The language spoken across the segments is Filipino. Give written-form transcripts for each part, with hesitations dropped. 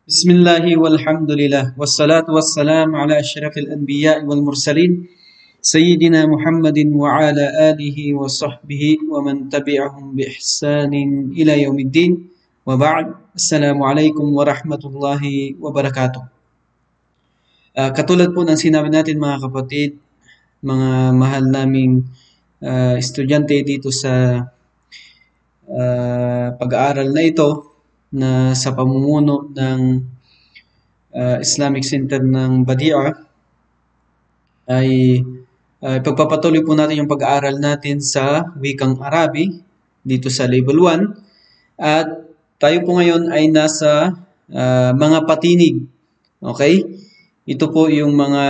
بسم الله والحمد لله والصلاة والسلام على أشرف الأنبياء والمرسلين سيدنا محمد وعلى آله وصحبه ومن تبعهم بإحسان إلى يوم الدين وبعد السلام عليكم ورحمة الله وبركاته. Katulad po ng sinabi natin mga kapatid, mga mahal naming estudyante dito sa pag-aaral na ito na sa pamumuno ng Islamic Center ng Badia ay pagpapatuloy po natin yung pag-aaral natin sa wikang Arabi dito sa level 1 at tayo po ngayon ay nasa mga patinig. Okay? Ito po yung mga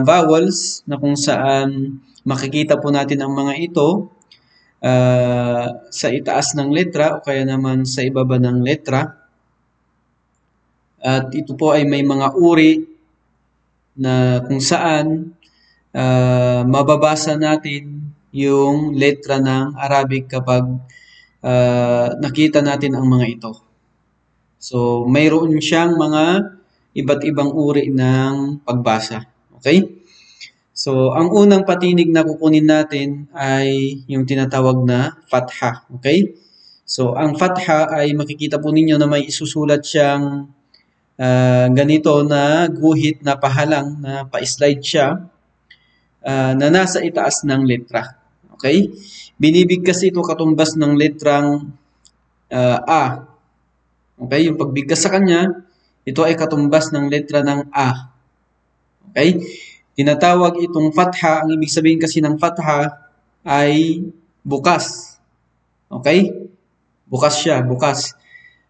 vowels na kung saan makikita po natin ang mga ito sa itaas ng letra o kaya naman sa ibaba ng letra. At ito po ay may mga uri na kung saan mababasa natin yung letra ng Arabic kapag nakita natin ang mga ito. So, mayroon siyang mga iba't ibang uri ng pagbasa. Okay? So, ang unang patinig na kukunin natin ay yung tinatawag na fatha. Okay? So, ang fatha ay makikita po ninyo na may isusulat siyang ganito na guhit na pahalang na pa-slide siya na nasa itaas ng letra. Okay? Binibigkas ito katumbas ng letrang A. Okay? Yung pagbigkas sa kanya, ito ay katumbas ng letra ng A. Okay? Tinatawag itong fatha. Ang ibig sabihin kasi ng fatha ay bukas. Okay? Bukas siya, bukas.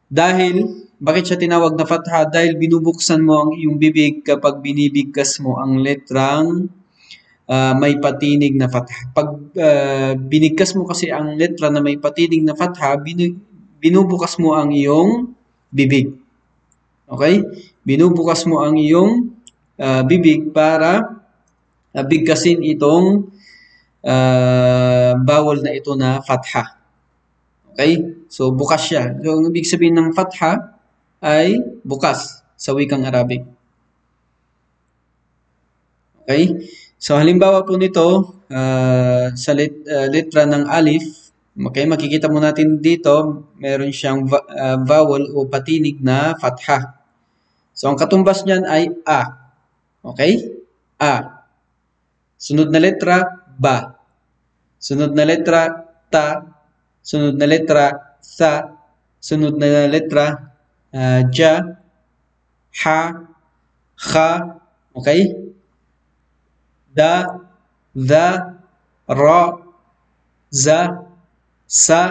Dahil, bakit siya tinawag na fatha? Dahil binubuksan mo ang iyong bibig kapag binibigkas mo ang letrang may patinig na fatha. Pag binigkas mo kasi ang letra na may patinig na fatha, binubukas mo ang iyong bibig. Okay? Binubukas mo ang iyong bibig para bigkasin itong vowel na ito na fatha. Okay? So, bukas siya. So, ang ibig sabihin ng fatha ay bukas sa wikang Arabic. Okay? So, halimbawa po nito, sa letra ng alif, okay, makikita mo natin dito, meron siyang vowel o patinig na fatha. So, ang katumbas niyan ay A. Okay? A. Sunod na letra, Ba. Sunod na letra, Ta. Sunod na letra, Sa. Sunod na letra, Ja. Ha. Kha. Okay? Da. Za. Ra. Za. Sa.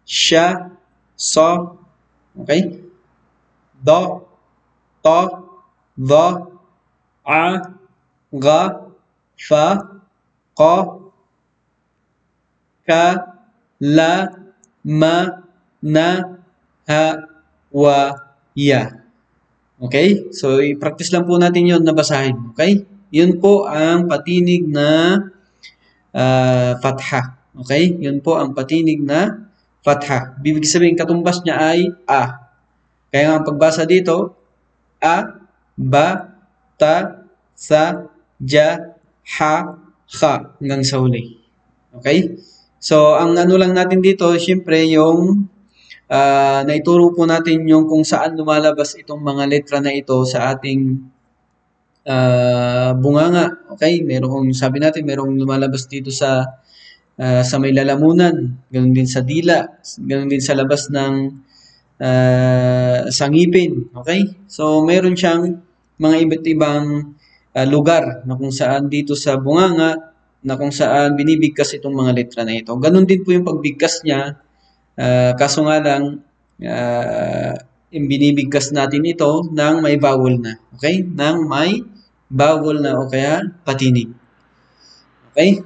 Sha. Sa. Okay? Da. Ta. Dha. A. Ga. Fa. Qa. Ka. La. Ma. Na. Ha. Wa. Ya. Okay? So, i-practice lang po natin yun na basahin. Okay? Yun po ang patinig na fatha. Okay? Yun po ang patinig na fatha. Bibig sabihin, katumbas niya ay A. Kaya nga ang pagbasa dito, A, Ba, Ta, Sa, Ja, Ha, Kha, hanggang sa huli. Okay? So, ang ano lang natin dito, syempre, yung naituro po natin yung kung saan lumalabas itong mga letra na ito sa ating bunganga. Okay? Merong, sabi natin, merong lumalabas dito sa may lalamunan, ganoon din sa dila, ganoon din sa labas ng sa ngipin. Okay? So, meron siyang mga iba't ibang lugar na kung saan dito sa bunganga na kung saan binibigkas itong mga letra na ito. Ganoon din po yung pagbigkas niya. Kaso nga lang, binibigkas natin ito ng may vowel na. Okay? Ng may vowel na o kaya patinig. Okay?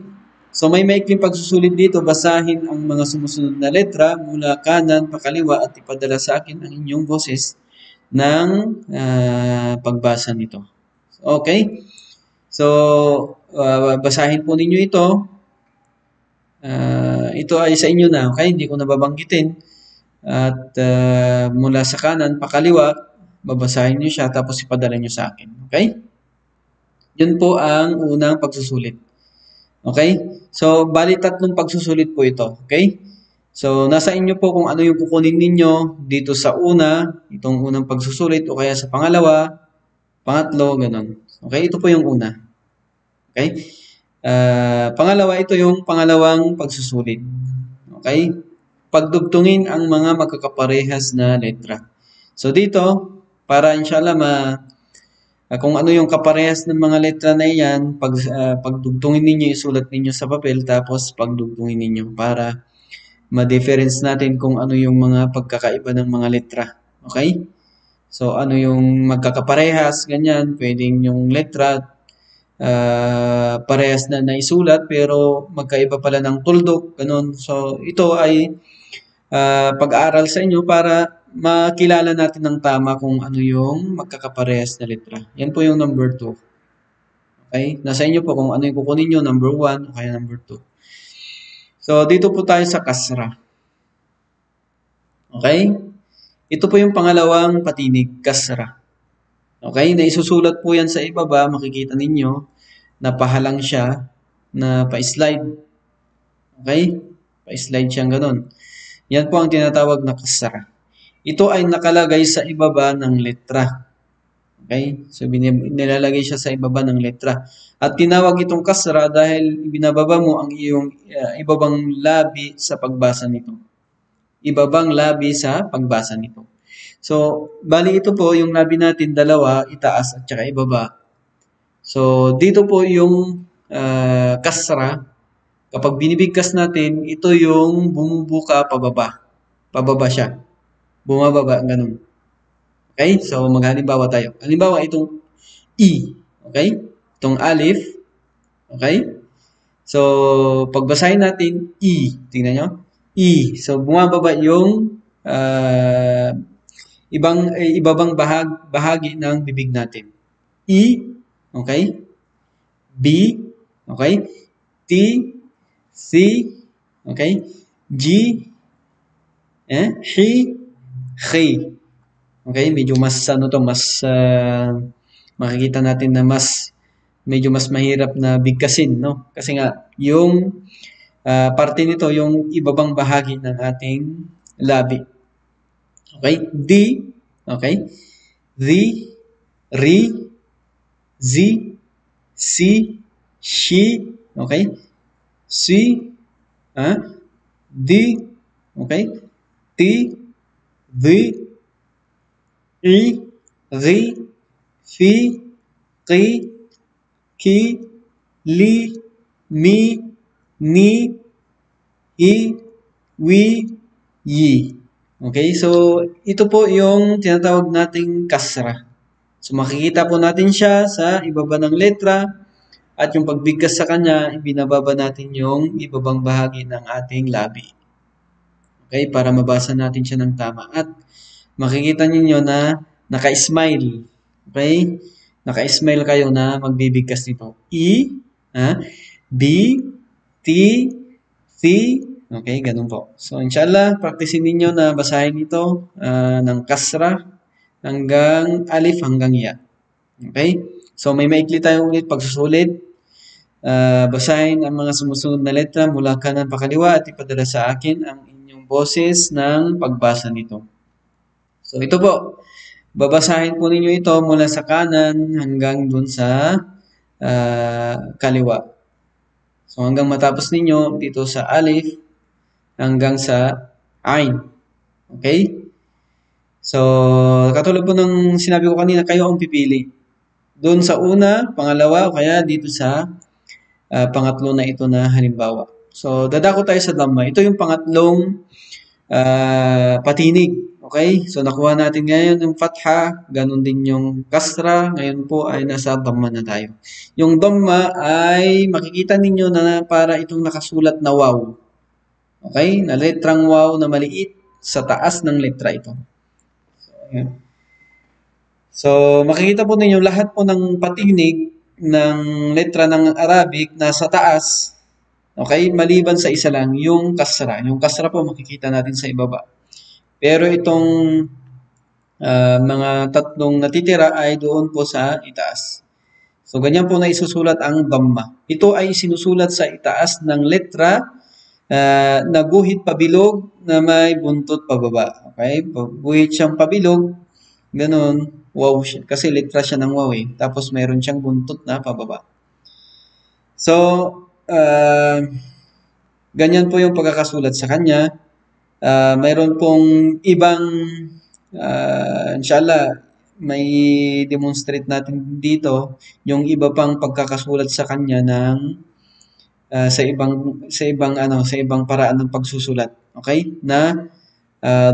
So may maikling pagsusulit dito, basahin ang mga sumusunod na letra mula kanan pa kaliwa at ipadala sa akin ang inyong boses ng pagbasa nito. Okay? So, basahin po ninyo ito. Ito ay sa inyo na, okay? Hindi ko nababanggitin. At mula sa kanan pa kaliwa, babasahin nyo siya, tapos ipadala nyo sa akin. Okay? Yun po ang unang pagsusulit. Okay? So, bali tatlong pagsusulit po ito. Okay? So, nasa inyo po kung ano yung kukunin ninyo dito sa una, itong unang pagsusulit, o kaya sa pangalawa, pangatlo, ganun. Okay? Ito po yung una. Okay? Pangalawa, ito yung pangalawang pagsusulit. Okay? Pagdugtungin ang mga magkakaparehas na letra. So, dito, para inshallah kung ano yung kaparehas ng mga letra na iyan, pagdugtungin ninyo, isulat ninyo sa papel, tapos pagdugtungin ninyo para ma-difference natin kung ano yung mga pagkakaiba ng mga letra. Okay? So, ano yung magkakaparehas, ganyan, pwedeng yung letra, parehas na naisulat, pero magkaiba pala ng tuldok, ganun. So, ito ay pag-aaral sa inyo para makilala natin ng tama kung ano yung magkakaparehas na letra. Yan po yung number 2. Okay? Nasa inyo po kung ano yung kukunin nyo, number 1 o kaya number 2. So, dito po tayo sa kasra. Okay? Ito po yung pangalawang patinig, kasra. Okay? Naisusulat po yan sa ibaba, makikita ninyo, napahalang siya, na pa-slide. Okay? Pa-slide siyang ganun. Yan po ang tinatawag na kasra. Ito ay nakalagay sa ibaba ng letra. Okay? So, nilalagay siya sa ibaba ng letra. At tinawag itong kasra dahil binababa mo ang iyong ibabang labi sa pagbasa nito. Ibabang labi sa pagbasa nito. So, bali ito po, yung labi natin, dalawa, itaas at saka ibaba. So, dito po yung kasra. Kapag binibigkas natin, ito yung bumubuka pababa. Pababa siya. Bumababa, ganun. Okay? So, maghalimbawa tayo. Halimbawa, itong I. Okay? Itong alif. Okay? So, pagbasahin natin, I. Tingnan nyo. I. So, bumababa yung ibabang bahagi ng bibig natin. I. Okay? B. Okay? T. C. Okay? G. H. H. Okay? Medyo mas makikita natin na medyo mas mahirap na bigkasin, no? Kasi nga yung parte nito yung ibabang bahagi ng ating labi. Okay? D. Okay? Z. R. Z. C. She. Okay? C. D. Okay? T. V. I. R. F. Q. Q. Li. Mi. Ni. I. Wi. Yi. Okay, so ito po yung tinatawag nating kasra. So makikita po natin siya sa ibaba ng letra at yung pagbigkas sa kanya, ibinababa natin yung ibabang bahagi ng ating labi. Okay, para mabasa natin siya ng tama. At makikita ninyo na naka-smile. Okay? Naka-smile kayo na magbibigkas nito. I, B, T, C, okay, ganun po. So, inshallah, practicein ninyo na basahin ito ng kasra hanggang alif hanggang ya. Okay? So, may maikli tayo ulit pagsusulit. Basahin ang mga sumusunod na letra mula kanan pa kaliwa at ipadala sa akin ang inyong boses ng pagbasa nito. So, ito po. Babasahin po ninyo ito mula sa kanan hanggang dun sa kaliwa. So, hanggang matapos ninyo dito sa alif hanggang sa ain. Okay? So, katulad po ng sinabi ko kanina, kayo ang pipili. Doon sa una, pangalawa, o kaya dito sa pangatlo na ito na halimbawa. So, dadako tayo sa dhamma. Ito yung pangatlong patinig. Okay? So, nakuha natin ngayon yung fatha, ganun din yung kasra. Ngayon po ay nasa dhamma na tayo. Yung dhamma ay makikita ninyo na para itong nakasulat na waw. Okay? Na letrang waw na maliit sa taas ng letra ito. So, ayan. So, makikita po ninyo lahat po ng patinig ng letra ng Arabic nasa taas. Okay? Maliban sa isa lang, yung kasra. Yung kasra po makikita natin sa ibaba. Pero itong mga tatlong natitira ay doon po sa itaas. So, ganyan po na isusulat ang Dhamma. Ito ay sinusulat sa itaas ng letra na guhit pabilog na may buntot pababa. Okay? Guhit siyang pabilog, ganun, wow siya. Kasi letra siya ng wow eh. Tapos mayroon siyang buntot na pababa. So, ganyan po yung pagkakasulat sa kanya. Mayroon pong ibang, inshallah, may demonstrate natin dito yung iba pang pagkakasulat sa kanya ng sa ibang paraan ng pagsusulat. Okay? Na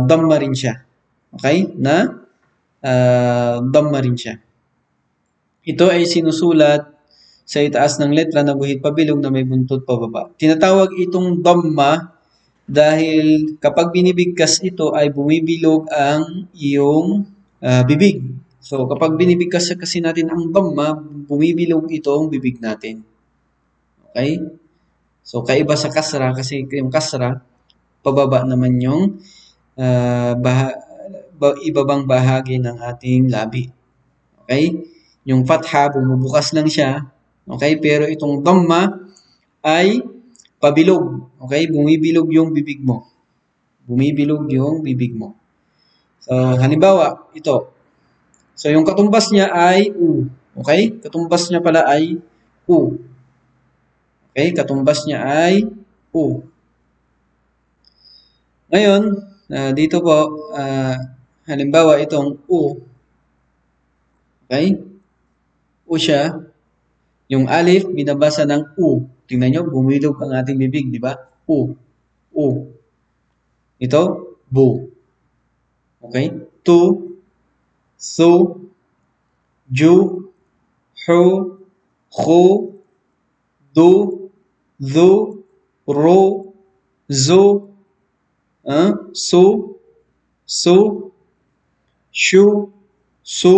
Dhamma rin siya. Okay? Na Dhamma rin siya. Ito ay sinusulat sa itaas ng letra na guhit pabilog na may buntot pababa. Tinatawag itong Dhamma dahil kapag binibigkas ito ay bumibilog ang iyong bibig. So kapag binibigkas kasi natin ang Dhamma, bumibilog ito ang bibig natin. Okay? So kaiba sa kasra kasi yung kasra, pababa naman yung ibabang bahagi ng ating labi. Okay? Yung fatha, bumubukas lang siya. Okay? Pero itong Dhamma ay pabilog. Okay? Bumibilog yung bibig mo. Bumibilog yung bibig mo. So, halimbawa, ito. So, yung katumbas niya ay U. Okay? Katumbas niya pala ay U. Okay? Katumbas niya ay U. Ngayon, dito po, halimbawa itong U. Okay? U siya. Yung alif, binabasa ng U. Tingnan nyo, bumilog ang ating bibig, di ba? U. U. Ito, Bu. Okay? Tu, Su, Ju, Hu, Khu, Du, Zu, Ru, Zu, Su, Su, Shu, Su.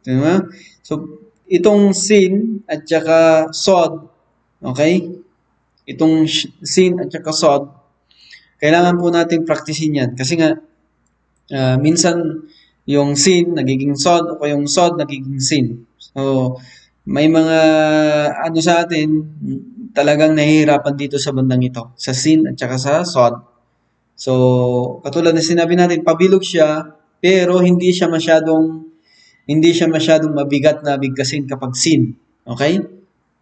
Diba? So, itong sin at saka sod, okay? Itong sin at saka sod, kailangan po natin praktisin yan. Kasi nga, minsan yung sin nagiging sod o yung sod nagiging sin. So, may mga ano sa atin, talagang nahihirapan dito sa bandang ito. Sa sin at saka sa sod. So, katulad na sinabi natin, pabilog siya, pero hindi siya masyadong mabigat na bigkasin kapag sin. Okay?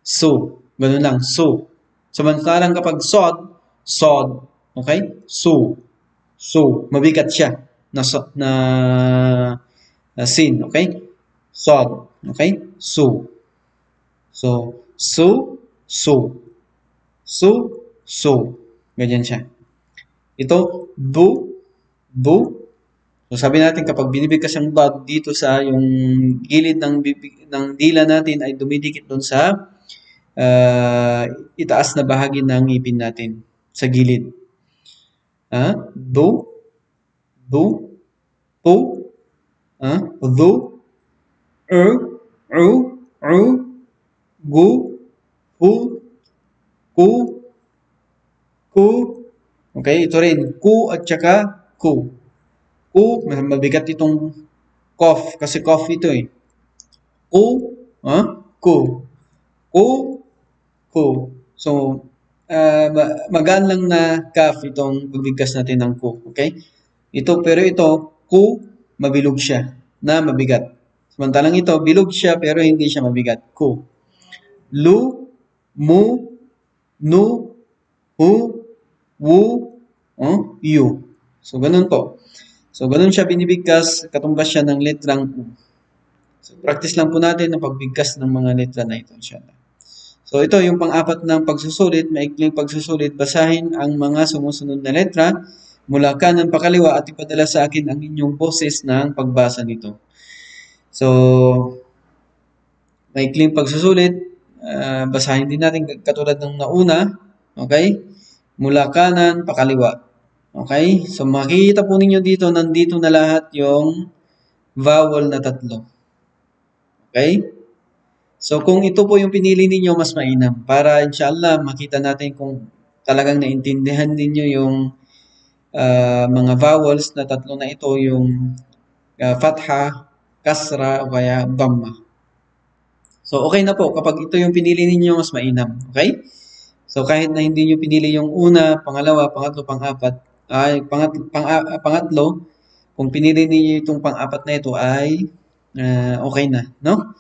So, ganun lang. So. Samantalang kapag sod, sod. Okay? So. So, mabigat siya na sin. Okay? Sod. Okay? So. So, so, so. So, so. Ganyan siya. Ito, bu, bu. So sabi natin kapag binibigkas ang bag dito sa yung gilid ng dila natin ay dumidikit doon sa itaas na bahagi ng ngipin natin sa gilid. Du, du, pu, du, u, gu, hu, ku, ku. Okay, ito rin. Ku at saka ku. Ku, mabigat itong cough kasi cough ito eh. Ku, ku. Ku, ku. So, magaan lang na cough itong pagbigkas natin ng ku. Okay? Pero ito, ku, mabilog siya na mabigat. Samantalang ito, bilog siya pero hindi siya mabigat. Ku. Lu, mu, nu, hu, wu, yu. So, ganun po. So, ganun siya binibigkas, katumbas siya ng letrang U. So, practice lang po natin ang pagbigkas ng mga letra na ito, inshallah. So, ito yung pang-apat ng pagsusulit, maikling pagsusulit, basahin ang mga sumusunod na letra mula kanan pakaliwa at ipadala sa akin ang inyong boses ng pagbasa nito. So, maikling pagsusulit, basahin din natin katulad ng nauna, okay? Mula kanan pakaliwa. Okay? So, makikita po ninyo dito, nandito na lahat yung vowel na tatlo. Okay? So, kung ito po yung pinili ninyo, mas mainam. Para, inshallah, makita natin kung talagang naintindihan ninyo yung mga vowels na tatlo na ito, yung fatha, kasra, o kaya dhamma. So, okay na po kapag ito yung pinili ninyo, mas mainam. Okay? So, kahit na hindi nyo pinili yung una, pangalawa, pangatlo, pang-apat, pangatlo, kung pinili niyo itong pang-apat na ito ay okay na, no?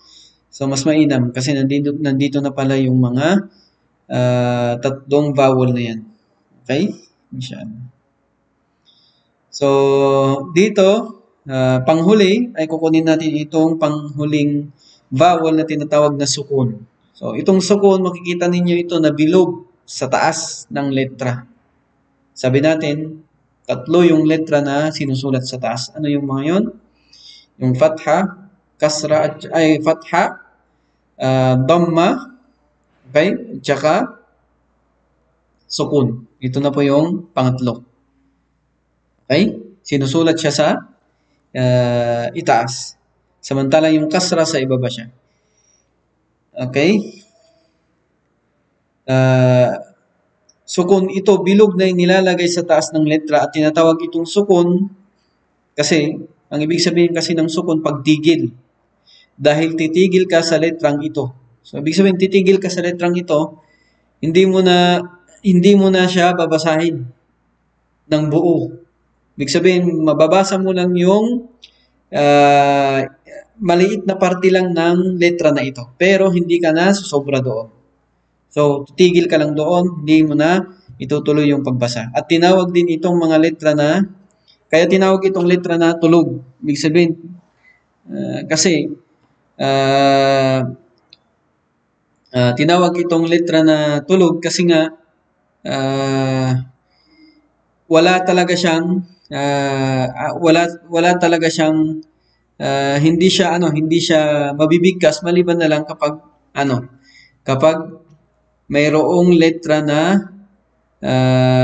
So, mas mainam kasi nandito na pala yung mga tatlong vowel na yan. Okay? So, dito, panghuli ay kukunin natin itong panghuling vowel na tinatawag na sukun. So, itong sukun, makikita ninyo ito na bilog sa taas ng letra. Sabi natin, tatlo yung letra na sinusulat sa taas. Ano yung mga yon? Yung fatha, kasra, fatha, dhamma, okay? Tsaka sukun. Ito na po yung pangatlo. Okay? Sinusulat siya sa itaas. Samantalang yung kasra sa ibaba siya. Okay? Sukun ito, bilog na nilalagay sa taas ng letra at tinatawag itong sukun kasi, ang ibig sabihin kasi ng sukun, pagtigil. Dahil titigil ka sa letrang ito. So, ibig sabihin, titigil ka sa letrang ito, hindi mo na siya babasahin ng buo. Ibig sabihin, mababasa mo lang yung maliit na parte lang ng letra na ito. Pero hindi ka na susobra doon. So, titigil ka lang doon, hindi mo na itutuloy yung pagbasa. At tinawag din itong mga letra na, kaya tinawag itong letra na tulog. Ibig sabihin, kasi, tinawag itong letra na tulog kasi nga, wala talaga siyang, wala talaga siyang, hindi siya mabibigkas maliban na lang kapag, kapag mayroong letra na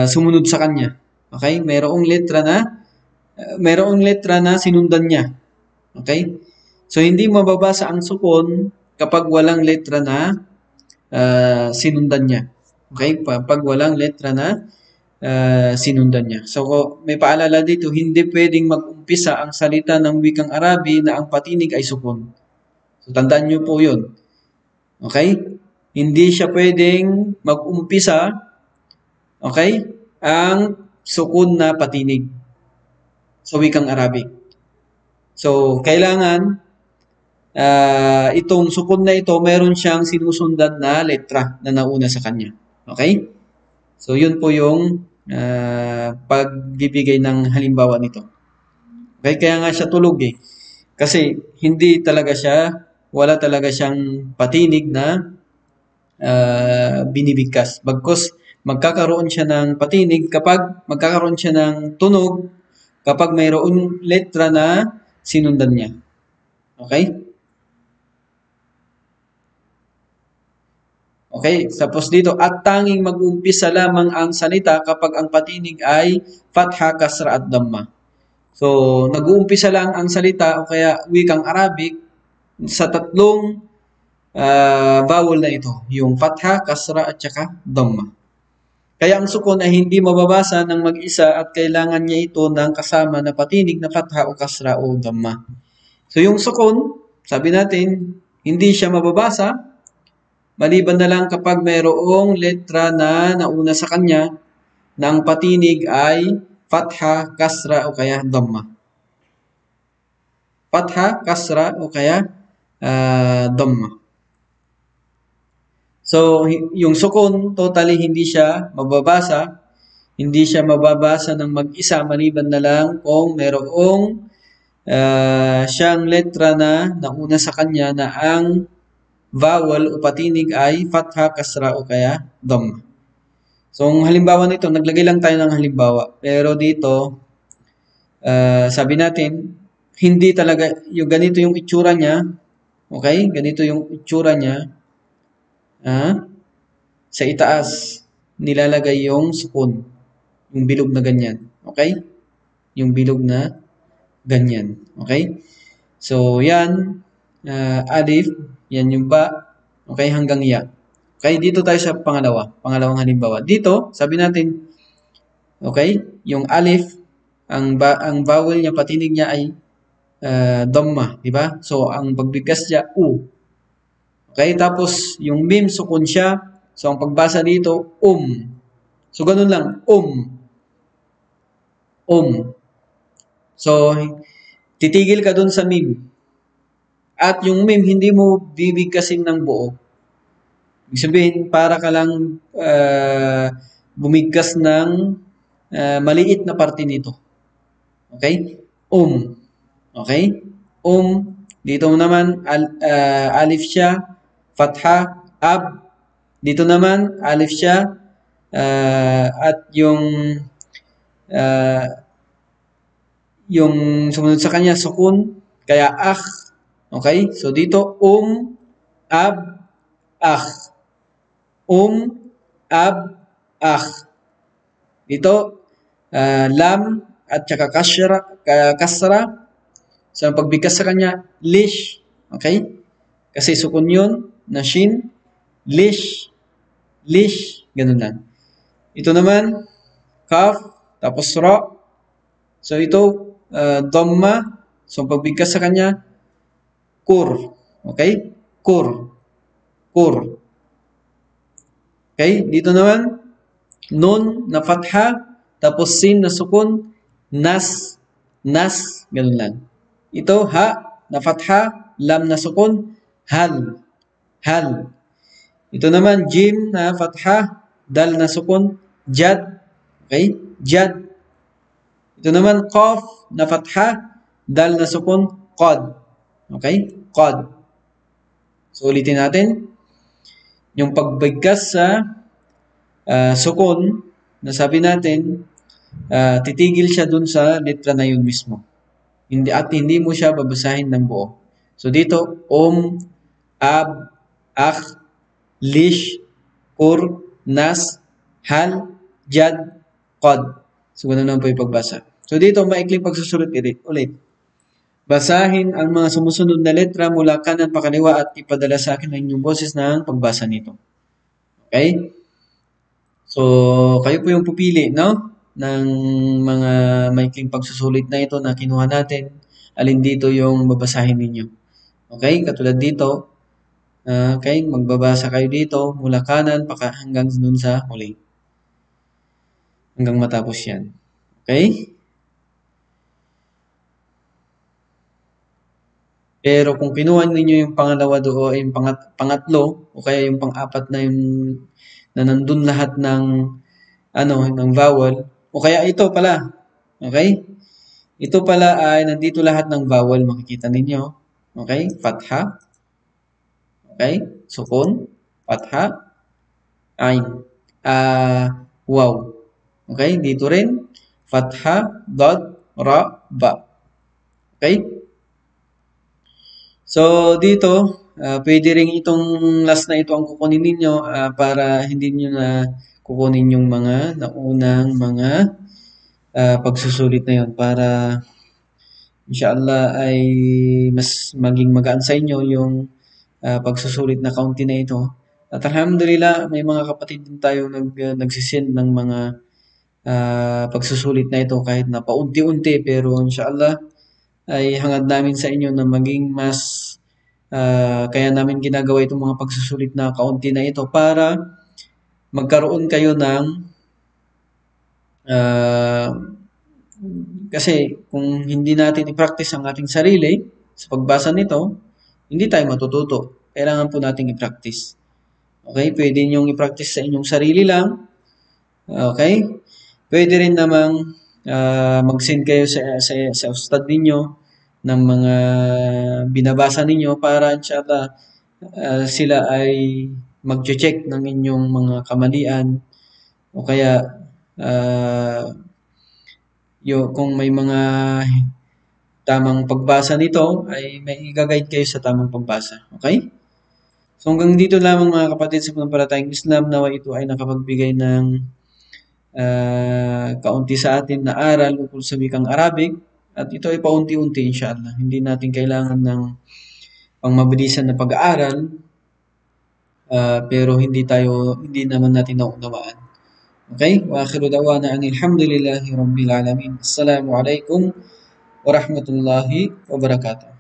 sumunod sa kanya. Okay? Mayroong letra na sinundan niya. Okay? So, hindi mababasa ang sukun kapag walang letra na sinundan niya. Okay? Pag walang letra na sinundan niya. So, may paalala dito, hindi pwedeng mag-umpisa ang salita ng wikang Arabi na ang patinig ay sukun. So, tandaan niyo po yun. Okay? Hindi siya pwedeng mag-umpisa, okay, ang sukun na patinig sa wikang Arabic. So, kailangan itong sukun na ito, meron siyang sinusundan na letra na nauna sa kanya. Okay? So, yun po yung pagbibigay ng halimbawa nito. Okay? Kaya nga siya tulog eh. Kasi hindi talaga siya, wala talaga siyang patinig na binibigkas. Bagkus magkakaroon siya ng patinig magkakaroon siya ng tunog kapag mayroong letra na sinundan niya. Okay? Okay, tapos dito, at tanging mag-umpisa lamang ang salita kapag ang patinig ay fatha, kasra at dhamma. So, nag-uumpisa lang ang salita o kaya wikang Arabic sa tatlong vowel na ito, yung fatha, kasra at saka dhamma. Kaya ang sukun ay hindi mababasa ng mag-isa at kailangan niya ito ng kasama na patinig na fatha o kasra o dhamma. So yung sukun, sabi natin, hindi siya mababasa maliban na lang kapag mayroong letra na nauna sa kanya na ang patinig ay fatha, kasra o kaya dhamma. Fatha, kasra o kaya dhamma. So, yung sukun, totally hindi siya mababasa. Hindi siya mababasa ng mag-isa maliban na lang kung mayroong siyang letra na nauna sa kanya na ang vowel o patinig ay fatha, kasra o kaya dhamma. So, ang halimbawa nito, naglagay lang tayo ng halimbawa. Pero dito, sabi natin, hindi talaga, yung ganito yung itsura niya. Okay? Ganito yung itsura niya. Sa itaas, nilalagay yung sukun. Yung bilog na ganyan. Okay? Yung bilog na ganyan. Okay? So, yan. Alif. Yan yung ba. Okay? Hanggang ya. Okay? Dito tayo sa pangalawang halimbawa. Dito, sabi natin, okay? Yung alif, ang vowel niya, patinig niya ay Dhamma, di ba? So, ang pagbigkas niya, U. Okay, tapos yung mim, sukun siya. So, ang pagbasa dito, So, ganun lang, um. So, titigil ka dun sa mim. At yung mim, hindi mo bibigkasin ng buo. Ibig sabihin, para ka lang bumigkas ng maliit na parte nito. Okay? Okay? Dito naman, alif siya, fatha, ab. Dito naman, alif siya, at uh, yung sumunod sa kanya, sukun, kaya akh. Okay? So dito, ab, akh. Ab, akh. Dito, lam at saka kasra. So, ang pagbigkas sa kanya, lish. Okay? Kasi sukun yun, na shin, lish, ganun lang. Ito naman, kaf, tapos ra. So, ito, dhamma. So, ang pagbigkas sa kanya, kur. Okay? Kur. Okay? Dito naman, nun na fatha, tapos sin na sukun, nas, ganun lang. Ito, ha na fatha, lam na sukun, hal. Ito naman, jim na fatha, dal na sukun, jad. Okay? Jad. Ito naman, qaf na fatha, dal na sukun, qad. Okay? Qad. So, ulitin natin. Yung pagbigkas sa sukun, na sabi natin, titigil siya dun sa letra na yun mismo. Hindi mo siya babasahin ng buo. So dito, ab, akh, lish, kur, nas, hal, jad, qad. So ganun naman po yung pagbasa. So dito, maikling pagsusulit ulit. Basahin ang mga sumusunod na letra mula kanan pa kaliwa at ipadala sa akin ang inyong boses ng pagbasa nito. Okay? So, kayo po yung pupili, no? Ng mga maikling pagsusulit na ito na kinuha natin. Alin dito yung babasahin ninyo. Okay? Katulad dito. Okay? Magbabasa kayo dito mula kanan hanggang dun sa huli. Hanggang matapos yan. Okay? Pero kung kinuha ninyo yung pangalawa doon, yung pangatlo, o kaya yung pang-apat na yung na nandun lahat ng ng vowel, o kaya ito pala. Okay? Ito pala ay nandito lahat ng vowel, makikita ninyo. Okay? Fatha. Okay? Sukun. Fatha. Ain. Waw. Okay? Dito rin. Fatha. Dad. Ra. Ba. Okay? So, dito, pwede rin itong last na ito ang kukunin ninyo para hindi nyo na kukunin yung mga naunang mga pagsusulit na yun para inshallah ay mas maging magaan sa inyo yung pagsusulit na kaunti na ito. At alhamdulillah, may mga kapatid din tayo nagsisend ng mga pagsusulit na ito kahit na paunti-unti pero inshallah ay hangad namin sa inyo na maging mas kaya namin ginagawa itong mga pagsusulit na kaunti na ito para magkaroon kayo ng kasi kung hindi natin i-practice ang ating sarili sa pagbasa nito, hindi tayo matututo. Kailangan po nating i-practice. Okay? Pwede niyong i-practice sa inyong sarili lang. Okay? Pwede rin namang mag-send kayo sa ustad ninyo ng mga binabasa ninyo para inshallah sila ay mag-check ng inyong mga kamalian o kaya kung may mga tamang pagbasa nito ay may i-guide kayo sa tamang pagbasa. Okay? So hanggang dito lamang mga kapatid sa panampalatayang Islam, nawa ito ay nakapagbigay ng kaunti sa atin na aral ukol sa wikang Arabic at ito ay paunti-unti inshallah. Hindi natin kailangan ng pangmabilisan na pag-aaral pero hindi naman natin naunawaan. Okay? Wa akhiru da'wana anil hamdulillahi rabbil alamin. Assalamu alaikum warahmatullahi wabarakatuh.